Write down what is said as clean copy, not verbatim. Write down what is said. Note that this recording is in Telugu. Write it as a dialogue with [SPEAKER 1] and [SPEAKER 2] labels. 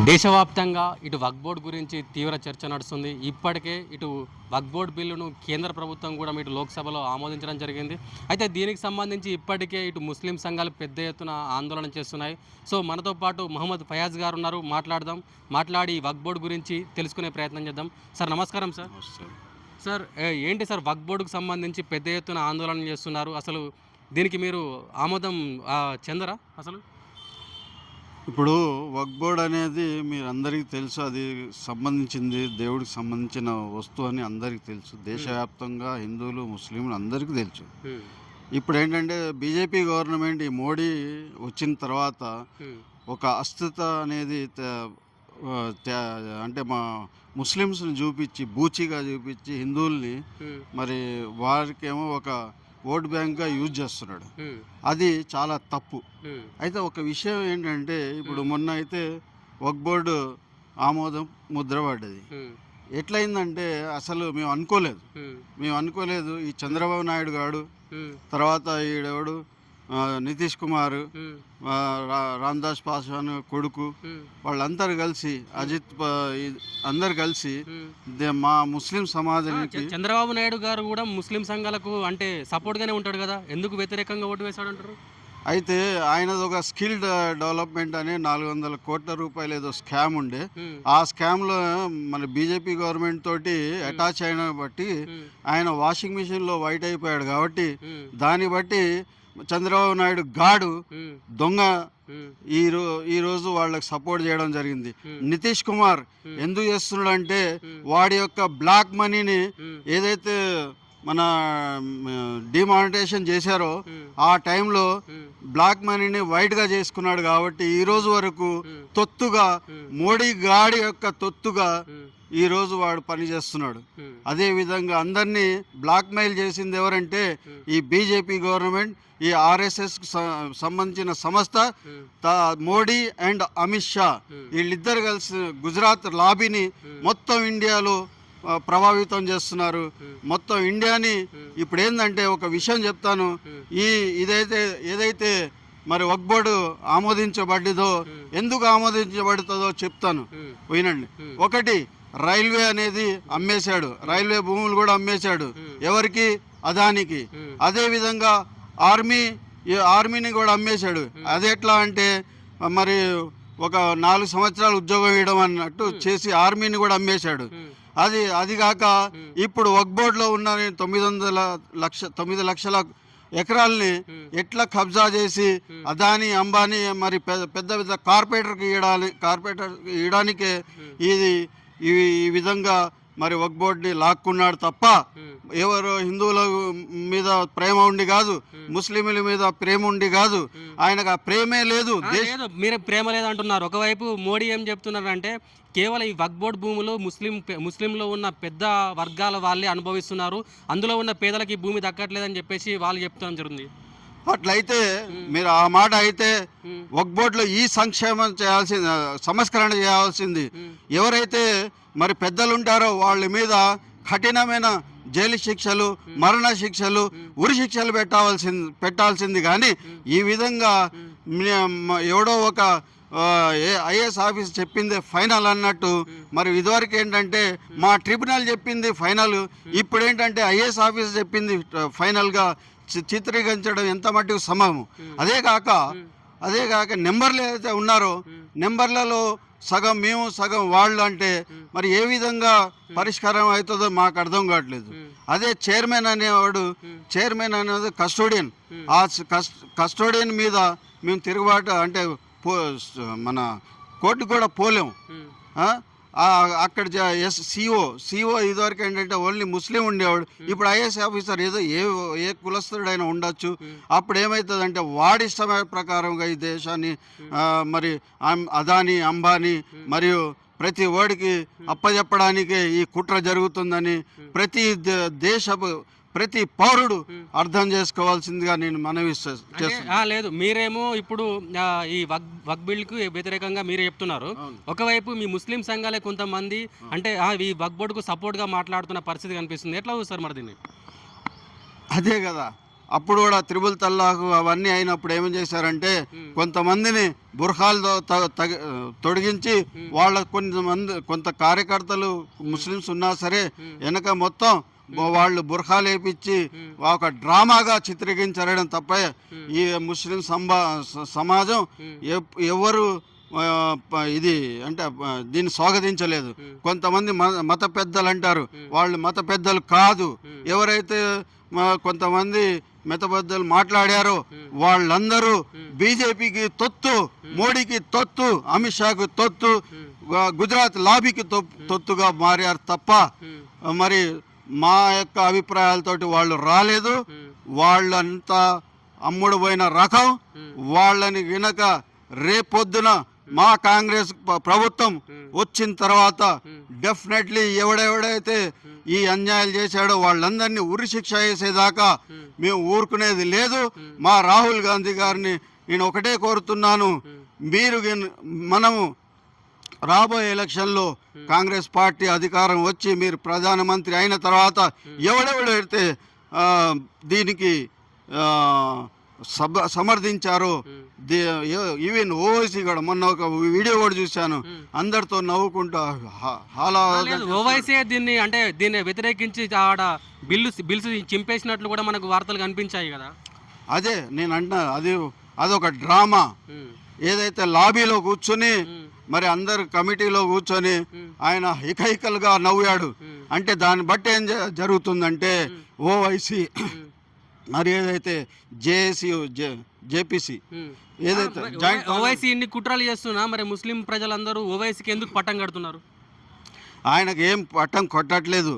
[SPEAKER 1] దేశవ్యాప్తంగా ఇటు వక్ఫ్ బోర్డ్ గురించి తీవ్ర చర్చ నడుస్తుంది. ఇప్పటికే ఇటు వక్ఫ్ బోర్డ్ బిల్లును కేంద్ర ప్రభుత్వం కూడా ఇటు లోక్సభలో ఆమోదించడం జరిగింది. అయితే దీనికి సంబంధించి ఇప్పటికే ఇటు ముస్లిం సంఘాలు పెద్ద ఎత్తున ఆందోళన చేస్తున్నాయి. సో మనతో పాటు మహమ్మద్ ఫయాజ్ గారు ఉన్నారు, మాట్లాడి వక్ఫ్ బోర్డ్ గురించి తెలుసుకునే ప్రయత్నం చేద్దాం. సార్ నమస్కారం సార్. సార్ ఏంటి సార్ వక్ఫ్ బోర్డుకు సంబంధించి పెద్ద ఎత్తున ఆందోళన చేస్తున్నారు? అసలు దీనికి మీరు ఆమోదం చెందరా అసలు?
[SPEAKER 2] ఇప్పుడు వక్ఫ్ బోర్డ్ అనేది మీరందరికీ తెలుసు. అది సంబంధించింది దేవుడికి సంబంధించిన వస్తువు అని అందరికీ తెలుసు. దేశవ్యాప్తంగా హిందువులు ముస్లింలు అందరికీ తెలుసు. ఇప్పుడు ఏంటంటే బీజేపీ గవర్నమెంట్ ఈ మోడీ వచ్చిన తర్వాత ఒక అస్థిత అనేది అంటే మా ముస్లిమ్స్ని చూపించి బూచిగా చూపించి హిందువుల్ని మరి వారికేమో ఒక ఓట్ బ్యాంక్గా యూజ్ చేస్తున్నాడు. అది చాలా తప్పు. అయితే ఒక విషయం ఏంటంటే ఇప్పుడు మొన్న అయితే వక్ఫ్ బోర్డు ఆమోదం ముద్ర పడ్డది. ఎట్లయిందంటే అసలు మేము అనుకోలేదు ఈ చంద్రబాబు నాయుడు గారు, తర్వాత ఈడెవడు నితీష్ కుమార్, రామ్దాస్ పాస్వాన్ కొడుకు, వాళ్ళందరూ కలిసి అందరు కలిసి మా ముస్లిం సమాజానికి.
[SPEAKER 1] చంద్రబాబు నాయుడు గారు కూడా ముస్లిం సంఘాలకు అంటే సపోర్ట్గానే ఉంటాడు కదా, ఎందుకు వ్యతిరేకంగా ఓటు వేశాడంటారు?
[SPEAKER 2] అయితే ఆయనది ఒక స్కిల్ డెవలప్మెంట్ అనే 400 కోట్ల రూపాయలు ఏదో స్కామ్ ఉండే. ఆ స్కామ్లో మన బీజేపీ గవర్నమెంట్ తోటి అటాచ్ అయిన బట్టి ఆయన వాషింగ్ మిషన్లో వైట్ అయిపోయాడు. కాబట్టి దాన్ని బట్టి చంద్రబాబు నాయుడు గాడు దొంగ ఈరోజు వాళ్ళకి సపోర్ట్ చేయడం జరిగింది. నితీష్ కుమార్ ఎందుకు చేస్తున్నాడు అంటే వాడి యొక్క బ్లాక్ మనీని ఏదైతే మన డిమానిటైజేషన్ చేశారో ఆ టైంలో బ్లాక్ మనీని వైట్గా చేసుకున్నాడు. కాబట్టి ఈరోజు వరకు తొత్తుగా మోడీ గాడి యొక్క తొత్తుగా ఈరోజు వాడు పనిచేస్తున్నాడు. అదేవిధంగా అందరినీ బ్లాక్మెయిల్ చేసింది ఎవరంటే ఈ బీజేపీ గవర్నమెంట్, ఈ ఆర్ఎస్ఎస్కు సంబంధించిన సంస్థ, మోడీ అండ్ అమిత్ షా వీళ్ళిద్దరు కలిసి గుజరాత్ లాబీని మొత్తం ఇండియాలో ప్రభావితం చేస్తున్నారు. మొత్తం ఇండియాని. ఇప్పుడు ఏంటంటే ఒక విషయం చెప్తాను. ఏదైతే మరి వక్ఫ్ బోర్డు ఆమోదించబడ్డదో, ఎందుకు ఆమోదించబడుతుందో చెప్తాను, వినండి. ఒకటి, రైల్వే అనేది అమ్మేశాడు, రైల్వే భూములు కూడా అమ్మేశాడు. ఎవరికి? అదానికి. అదేవిధంగా ఆర్మీని కూడా అమ్మేశాడు. అది ఎట్లా అంటే మరి ఒక 4 సంవత్సరాలు ఉద్యోగం ఇవ్వడం అన్నట్టు చేసి ఆర్మీని కూడా అమ్మేశాడు. అది కాక ఇప్పుడు వక్ఫ్ బోర్డులో ఉన్న 9 లక్షల ఎకరాలని ఎట్లా కబ్జా చేసి అదాని అంబానీ మరి పెద్ద పెద్ద కార్పొరేటర్కి ఇవ్వడానికే ఈ విధంగా మరి వక్ఫ్ బోర్డుని లాక్కున్నాడు తప్ప ఎవరు హిందువుల మీద ప్రేమ ఉండి కాదు, ముస్లింల మీద ప్రేమ ఉండి కాదు. ఆయనకు ఆ ప్రేమే లేదు.
[SPEAKER 1] మీరు ప్రేమ లేదంటున్నారు. ఒకవైపు మోడీ ఏం చెప్తున్నారంటే కేవలం ఈ వక్ఫ్ బోర్డు భూములు ముస్లింలో ఉన్న పెద్ద వర్గాల వాళ్ళే అనుభవిస్తున్నారు, అందులో ఉన్న పేదలకి భూమి దక్కట్లేదని చెప్పేసి వాళ్ళు చెప్తాం జరుగుతుంది.
[SPEAKER 2] అట్లయితే మీరు ఆ మాట అయితే వక్ఫ్ బోర్డులో ఈ సంస్కరణ చేయాల్సింది ఎవరైతే మరి పెద్దలు ఉంటారో వాళ్ళ మీద కఠినమైన జైలు శిక్షలు, మరణ శిక్షలు, ఉరి శిక్షలు పెట్టాల్సింది. కానీ ఈ విధంగా ఎవడో ఒక ఐఏఎస్ ఆఫీస్ చెప్పింది ఫైనల్ అన్నట్టు, మరి ఇదివరకు ఏంటంటే మా ట్రిబ్యునల్ చెప్పింది ఫైనల్, ఇప్పుడు ఏంటంటే ఐఏఎస్ ఆఫీస్ చెప్పింది ఫైనల్గా చిత్రీకరించడం ఎంత మట్టుకు సమము. అదే కాక నెంబర్లు ఏదైతే ఉన్నారో నెంబర్లలో సగం మేము సగం వాళ్ళు అంటే మరి ఏ విధంగా పరిష్కారం అవుతుందో మాకు అర్థం కావట్లేదు. అదే చైర్మన్ అనేది కస్టోడియన్. ఆ కస్టోడియన్ మీద మేము తిరుగుబాటు అంటే మన కోర్టు కూడా పోలేము. అక్కడ సిఓ ఇదివరకు ఏంటంటే ఓన్లీ ముస్లిం ఉండేవాడు, ఇప్పుడు ఐఏఎస్ ఆఫీసర్ ఏదో ఏ కులస్తుడైనా ఉండొచ్చు. అప్పుడు ఏమవుతుందంటే వాడి ఇష్టం ప్రకారంగా ఈ దేశాన్ని మరి అదాని అంబానీ మరియు ప్రతి వాడికి అప్పచెప్పడానికి ఈ కుట్ర జరుగుతుందని ప్రతి పౌరుడు అర్థం చేసుకోవాల్సిందిగా నేను మనవి చేస్తున్నాను.
[SPEAKER 1] లేదు, మీరేమో ఇప్పుడు ఈ వక్ఫ్ బిల్కు వ్యతిరేకంగా మీరే చెప్తున్నారు. ఒకవైపు మీ ముస్లిం సంఘాలే కొంతమంది అంటే ఈ వక్ఫ్ బోర్డుకు సపోర్ట్గా మాట్లాడుతున్న పరిస్థితి కనిపిస్తుంది. ఎట్లా చూస్తారు మరి దీన్ని?
[SPEAKER 2] అదే కదా, అప్పుడు కూడా త్రిబుల్ తల్లాకు అవన్నీ అయినప్పుడు ఏమేం చేశారంటే కొంతమందిని బుర్ఖాలతో తొడిగించి వాళ్ళ కొంత కార్యకర్తలు ముస్లిమ్స్ ఉన్నా సరే వెనక మొత్తం వాళ్ళు బుర్ఖాలు వేపించి ఒక డ్రామాగా చిత్రీకరించడం తప్ప ఈ ముస్లిం సమాజం ఎవరు ఇది అంటే దీన్ని స్వాగతించలేదు. కొంతమంది మత పెద్దలు అంటారు, వాళ్ళు మత పెద్దలు కాదు. ఎవరైతే కొంతమంది మత పెద్దలు మాట్లాడారో వాళ్ళందరూ బీజేపీకి తొత్తు, మోడీకి తొత్తు, అమిత్ షాకు తొత్తు, గుజరాత్ లాబీకి తొత్తుగా మారారు తప్ప మరి మా యొక్క అభిప్రాయాలతోటి వాళ్ళు రాలేదు. వాళ్ళంతా అమ్ముడు పోయిన రకం. వాళ్ళని వినక రేపొద్దున మా కాంగ్రెస్ ప్రభుత్వం వచ్చిన తర్వాత డెఫినెట్లీ ఎవడెవడైతే ఈ అన్యాయాలు చేశాడో వాళ్ళందరినీ ఉరి శిక్ష వేసేదాకా మేము ఊరుకునేది లేదు. మా రాహుల్ గాంధీ గారిని నేను ఒకటే కోరుతున్నాను, మీరు మనము రాబోయే ఎలక్షన్లో కాంగ్రెస్ పార్టీ అధికారం వచ్చి మీరు ప్రధానమంత్రి అయిన తర్వాత ఎవడెవడైతే దీనికి సమర్థించారో ఈవెన్ ఓవైసీ కూడా మొన్న ఒక వీడియో కూడా చూశాను, అందరితో నవ్వుకుంటా
[SPEAKER 1] ఓవైసీ దీన్ని వ్యతిరేకించి ఆడ బిల్స్ చింపేసినట్లు కూడా మనకు వార్తలు కనిపించాయి కదా.
[SPEAKER 2] అదే నేను అంటున్నా, అదొక డ్రామా. ఏదైతే లాబీలో కూర్చొని మరి అందరు కమిటీలో కూర్చొని ఆయన హికహికలుగా నవ్వాడు అంటే దాన్ని బట్టి ఏం జరుగుతుందంటే ఓవైసీ మరి ఏదైతే జేఏసీ జేపీసీ ఏదైతే జాయింట్
[SPEAKER 1] ఓవైసీ ఇన్ని కుట్రలు చేస్తున్నా మరి ముస్లిం ప్రజలందరూ ఓవైసీకి ఎందుకు పట్టం కడుతున్నారు?
[SPEAKER 2] ఆయనకి ఏం పట్టం కొట్టట్లేదు.